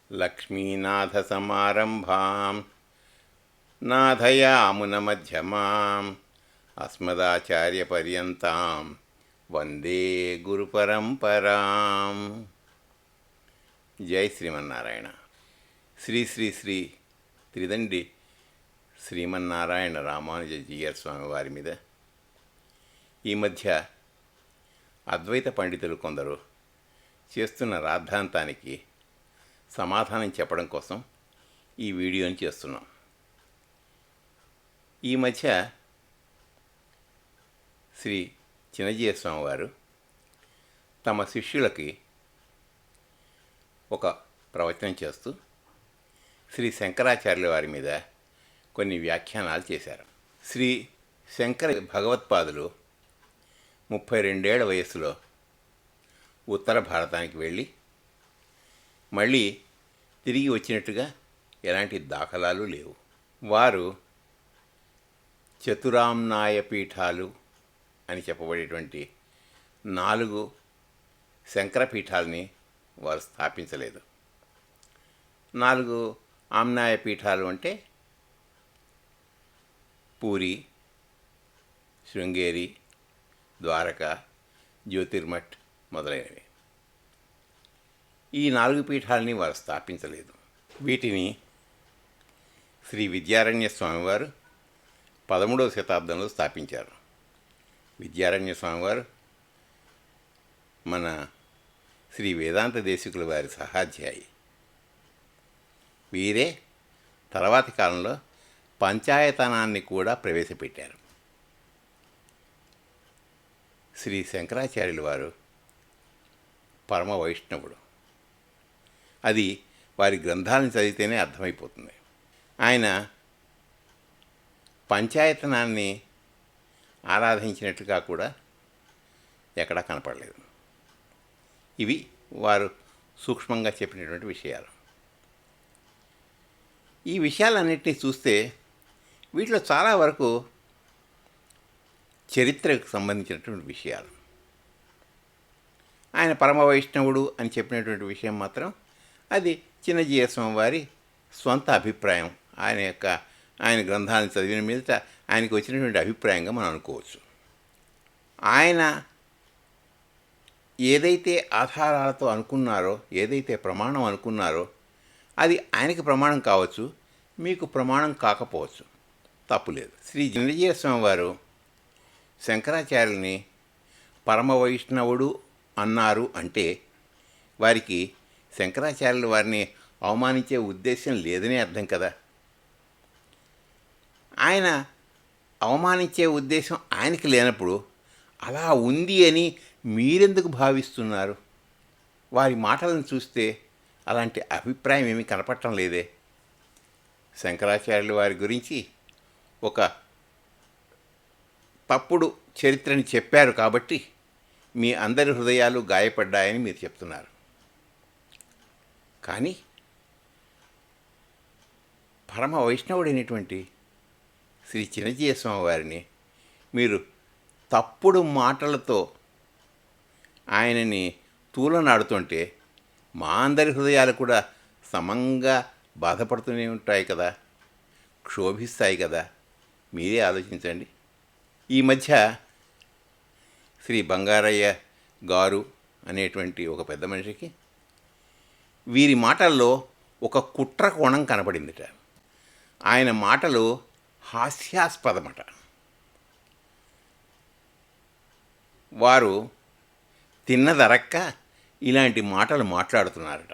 లక్ష్మీనాథసమారంభాం నాథయామునమధ్యమాం అస్మదాచార్యపర్యంతాం వందే గురుపరంపరాం. జై శ్రీమన్నారాయణ. శ్రీ శ్రీ శ్రీ త్రిదండి శ్రీమన్నారాయణ రామానుజీయర్ స్వామి వారి మీద ఈ మధ్య అద్వైత పండితులు కొందరు చేస్తున్న రాద్ధాంతానికి సమాధానం చెప్పడం కోసం ఈ వీడియోని చేస్తున్నాం. ఈ మధ్య శ్రీ చిన్నజీయ స్వామి వారు తమ శిష్యులకి ఒక ప్రవచనం చేస్తూ శ్రీ శంకరాచార్యుల వారి మీద కొన్ని వ్యాఖ్యానాలు చేశారు. శ్రీ శంకర భగవత్పాదులు 32 ఏళ్ల వయస్సులో ఉత్తర భారతానికి వెళ్ళి మళ్ళీ తిరిగి వచ్చినట్టుగా ఎలాంటి దాఖలాలు లేవు. వారు చతురామ్నాయ పీఠాలు అని చెప్పబడేటువంటి 4 శంకర పీఠాలని వారు స్థాపించలేదు. 4 ఆమ్నాయ పీఠాలు అంటే పూరి, శృంగేరి, ద్వారక, జ్యోతిర్మఠ్ మొదలైనవి. ఈ 4 పీఠాలని వారు స్థాపించలేదు. వీటిని శ్రీ విద్యారణ్య స్వామివారు 13వ శతాబ్దంలో స్థాపించారు. విద్యారణ్య స్వామివారు మన శ్రీ వేదాంత దేశికుల వారి సహాధ్యాయి. వీరే తర్వాతి కాలంలో పంచాయతనాన్ని కూడా ప్రవేశపెట్టారు. శ్రీ శంకరాచార్యుల వారు పరమ వైష్ణవుడు. అది వారి గ్రంథాలను చదివితేనే అర్థమైపోతుంది. ఆయన పంచాయతనాన్ని ఆరాధించినట్లుగా కూడా ఎక్కడా కనపడలేదు. ఇవి వారు సూక్ష్మంగా చెప్పినటువంటి విషయాలు. ఈ విషయాలన్నింటినీ చూస్తే వీటిలో చాలా వరకు చరిత్రకు సంబంధించినటువంటి విషయాలు. ఆయన పరమ వైష్ణవుడు అని చెప్పినటువంటి విషయం మాత్రం అది చిన్నజీయ స్వామి వారి స్వంత అభిప్రాయం. ఆయన గ్రంథాలను చదివిన మీదట ఆయనకు వచ్చినటువంటి అభిప్రాయంగా మనం అనుకోవచ్చు. ఆయన ఏదైతే ఆధారాలతో అనుకున్నారో, ఏదైతే ప్రమాణం అనుకున్నారో అది ఆయనకి ప్రమాణం కావచ్చు, మీకు ప్రమాణం కాకపోవచ్చు, తప్పులేదు. శ్రీ చిన్నజీయ స్వామి వారు శంకరాచార్యుల్ని పరమ వైష్ణవుడు అన్నారు అంటే వారికి శంకరాచార్యుల వారిని అవమానించే ఉద్దేశం లేదనే అర్థం కదా. ఆయన అవమానించే ఉద్దేశం ఆయనకి లేనప్పుడు అలా ఉంది అని మీరెందుకు భావిస్తున్నారు? వారి మాటలను చూస్తే అలాంటి అభిప్రాయం ఏమీ కనపడటం లేదే. శంకరాచార్యుల వారి గురించి ఒక తప్పుడు చరిత్రని చెప్పారు కాబట్టి మీ అందరి హృదయాలు గాయపడ్డాయని మీరు చెప్తున్నారు. కానీ పరమ వైష్ణవుడైనటువంటి శ్రీ చిన్నజీయ స్వామి వారిని మీరు తప్పుడు మాటలతో ఆయనని తూలనాడుతుంటే మా అందరి హృదయాలు కూడా సమంగా బాధపడుతూనే ఉంటాయి కదా, క్షోభిస్తాయి కదా. మీరే ఆలోచించండి. ఈ మధ్య శ్రీ బంగారయ్య గారు అనేటువంటి ఒక పెద్ద మనిషికి వీరి మాటల్లో ఒక కుట్ర కోణం కనపడిందిట. ఆయన మాటలు హాస్యాస్పదమట. వారు తిన్నదరక్క ఇలాంటి మాటలు మాట్లాడుతున్నారట.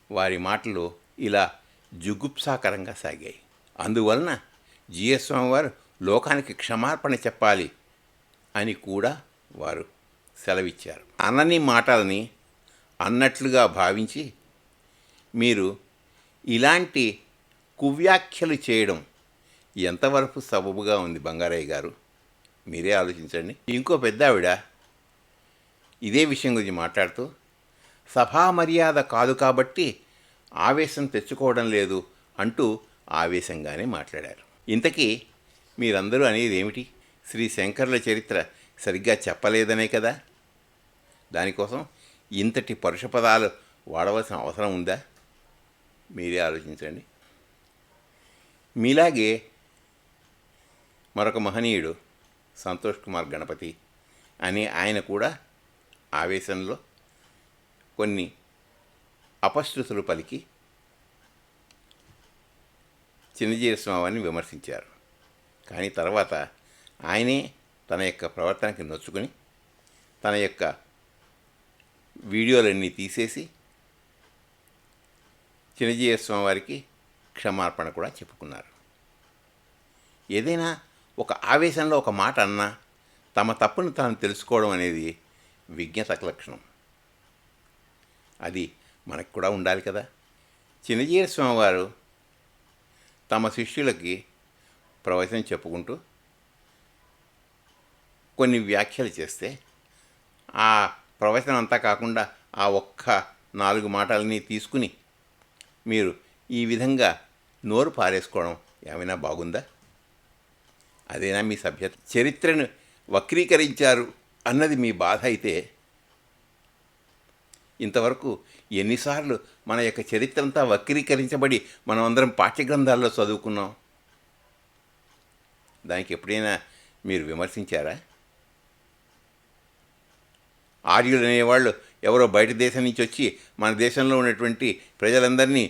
వారి మాటలు ఇలా జుగుప్సాకరంగా సాగాయి. అందువలన జీయస్వామి వారు లోకానికి క్షమార్పణ చెప్పాలి అని కూడా వారు సెలవిచ్చారు. అనని మాటలని అన్నట్లుగా భావించి మీరు ఇలాంటి కువ్యాఖ్యలు చేయడం ఎంతవరకు సబబుగా ఉంది బంగారయ్య గారు? మీరే ఆలోచించండి. ఇంకో పెద్ద ఆవిడ ఇదే విషయం గురించి మాట్లాడుతూ సభా మర్యాద కాదు కాబట్టి ఆవేశం తెచ్చుకోవడం లేదు అంటూ ఆవేశంగానే మాట్లాడారు. ఇంతకీ మీరందరూ అనేది ఏమిటి? శ్రీ శంకరుల చరిత్ర సరిగ్గా చెప్పలేదనే కదా. దానికోసం ఇంతటి పరుష పదాలు వాడవలసిన అవసరం ఉందా? మీరే ఆలోచించండి. మీలాగే మరొక మహనీయుడు సంతోష్ కుమార్ గణపతి అని ఆయన కూడా ఆవేశంలో కొన్ని అపశృతులు పలికి చిన్నజీర స్వామిని విమర్శించారు. కానీ తర్వాత ఆయనే తన యొక్క ప్రవర్తనకి నొచ్చుకుని తన యొక్క వీడియోలన్నీ తీసేసి చిన్నజీర స్వామి వారికి క్షమార్పణ కూడా చెప్పుకున్నారు. ఏదైనా ఒక ఆవేశంలో ఒక మాట అన్నా తమ తప్పును తాను తెలుసుకోవడం అనేది విజ్ఞతకు లక్షణం. అది మనకు కూడా ఉండాలి కదా. చిన్నజీర స్వామి వారు తమ శిష్యులకి ప్రవచనం చెప్పుకుంటూ కొన్ని వ్యాఖ్యలు చేస్తే ఆ ప్రవచనం అంతా కాకుండా ఆ ఒక్క 4 మాటలని తీసుకుని మీరు ఈ విధంగా నోరు పారేసుకోవడం ఏమైనా బాగుందా? అదేనా మీ సభ్యత? చరిత్రను వక్రీకరించారు అన్నది మీ బాధ అయితే ఇంతవరకు ఎన్నిసార్లు మన యొక్క చరిత్ర అంతా వక్రీకరించబడి మనం అందరం పాఠ్యగ్రంథాల్లో చదువుకున్నాం? దానికి ఎప్పుడైనా మీరు విమర్శించారా? ఆర్యులు అనేవాళ్ళు ఎవరో బయట దేశం నుంచి వచ్చి మన దేశంలో ఉన్నటువంటి ప్రజలందరినీ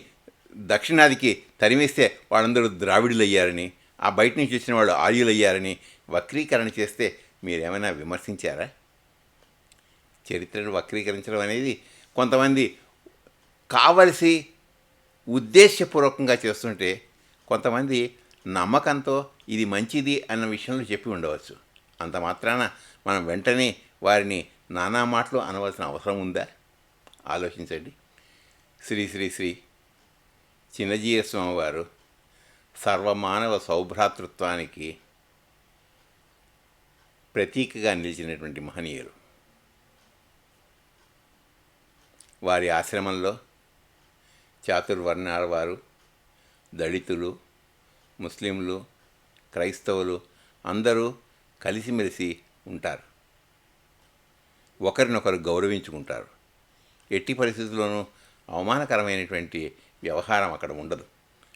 దక్షిణాదికి తరిమేస్తే వాళ్ళందరూ ద్రావిడులు అయ్యారని, ఆ బయట నుంచి వచ్చిన వాళ్ళు ఆర్యులు అయ్యారని వక్రీకరణ చేస్తే మీరేమైనా విమర్శించారా? చరిత్రను వక్రీకరించడం అనేది కొంతమంది కావలసి ఉద్దేశపూర్వకంగా చేస్తుంటే, కొంతమంది నమ్మకంతో ఇది మంచిది అన్న విషయంలో చెప్పి ఉండవచ్చు. అంత మాత్రాన మనం వెంటనే వారిని నానా మాటలు అనవలసిన అవసరం ఉందా? ఆలోచించండి. శ్రీ శ్రీ శ్రీ చిన్నజీయ స్వామి వారు సర్వమానవ సౌభ్రాతృత్వానికి ప్రతీకగా నిలిచినటువంటి మహనీయులు. వారి ఆశ్రమంలో చాతుర్వర్ణాల వారు, దళితులు, ముస్లింలు, క్రైస్తవులు అందరూ కలిసిమెలిసి ఉంటారు. ఒకరినొకరు గౌరవించుకుంటారు. ఎట్టి పరిస్థితుల్లోనూ అవమానకరమైనటువంటి వ్యవహారం అక్కడ ఉండదు.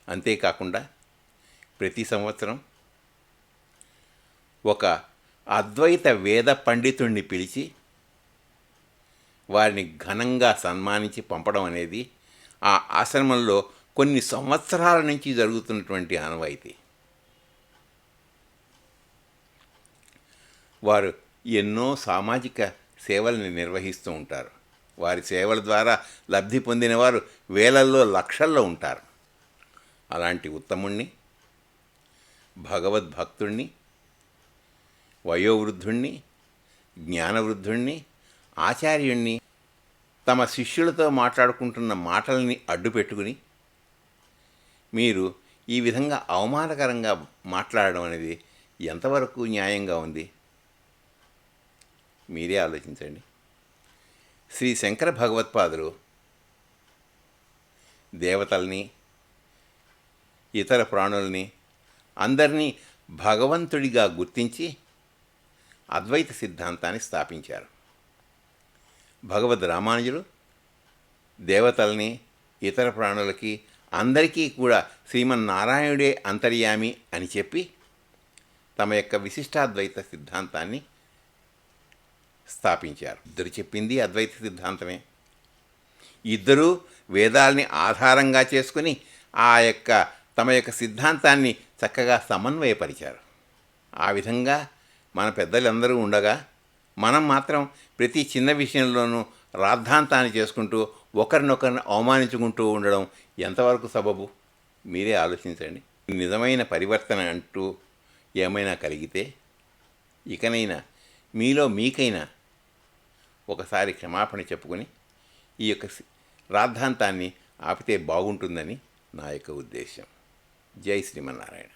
అంతేకాకుండా ప్రతి సంవత్సరం ఒక అద్వైత వేద పండితుణ్ణి పిలిచి వారిని ఘనంగా సన్మానించి పంపడం అనేది ఆ ఆశ్రమంలో కొన్ని సంవత్సరాల నుంచి జరుగుతున్నటువంటి ఆనవాయితీ. వారు ఎన్నో సామాజిక సేవల్ని నిర్వహిస్తూ ఉంటారు. వారి సేవల ద్వారా లబ్ధి పొందిన వారు వేలల్లో లక్షల్లో ఉంటారు. అలాంటి ఉత్తముణ్ణి, భగవద్భక్తుణ్ణి, వయోవృద్ధుణ్ణి, జ్ఞానవృద్ధుణ్ణి, ఆచార్యుణ్ణి తమ శిష్యులతో మాట్లాడుకుంటున్న మాటల్ని అడ్డుపెట్టుకుని మీరు ఈ విధంగా అవమానకరంగా మాట్లాడడం అనేది ఎంతవరకు న్యాయంగా ఉంది? మీరే ఆలోచించండి. శ్రీ శంకర భగవత్పాదులు దేవతల్ని, ఇతర ప్రాణుల్ని అందరినీ భగవంతుడిగా గుర్తించి అద్వైత సిద్ధాంతాన్ని స్థాపించారు. భగవద్ రామానుజులు దేవతల్ని, ఇతర ప్రాణులకి అందరికీ కూడా శ్రీమన్నారాయణుడే అంతర్యామి అని చెప్పి తమ యొక్క విశిష్టాద్వైత సిద్ధాంతాన్ని స్థాపించారు. ఇద్దరు చెప్పింది అద్వైత సిద్ధాంతమే. ఇద్దరూ వేదాల్ని ఆధారంగా చేసుకుని ఆ యొక్క తమ యొక్క సిద్ధాంతాన్ని చక్కగా సమన్వయపరిచారు. ఆ విధంగా మన పెద్దలందరూ ఉండగా మనం మాత్రం ప్రతి చిన్న విషయంలోనూ రాద్ధాంతాన్ని చేసుకుంటూ ఒకరినొకరిని అవమానించుకుంటూ ఉండడం ఎంతవరకు సబబు? మీరే ఆలోచించండి. నిజమైన పరివర్తన అంటూ ఏమైనా కలిగితే ఇకనైనా మీలో మీకైనా ఒకసారి క్షమాపణ చెప్పుకొని ఈ యొక్క రాద్ధాంతాన్ని ఆపితే బాగుంటుందని నా యొక్క ఉద్దేశం. జై శ్రీమన్నారాయణ.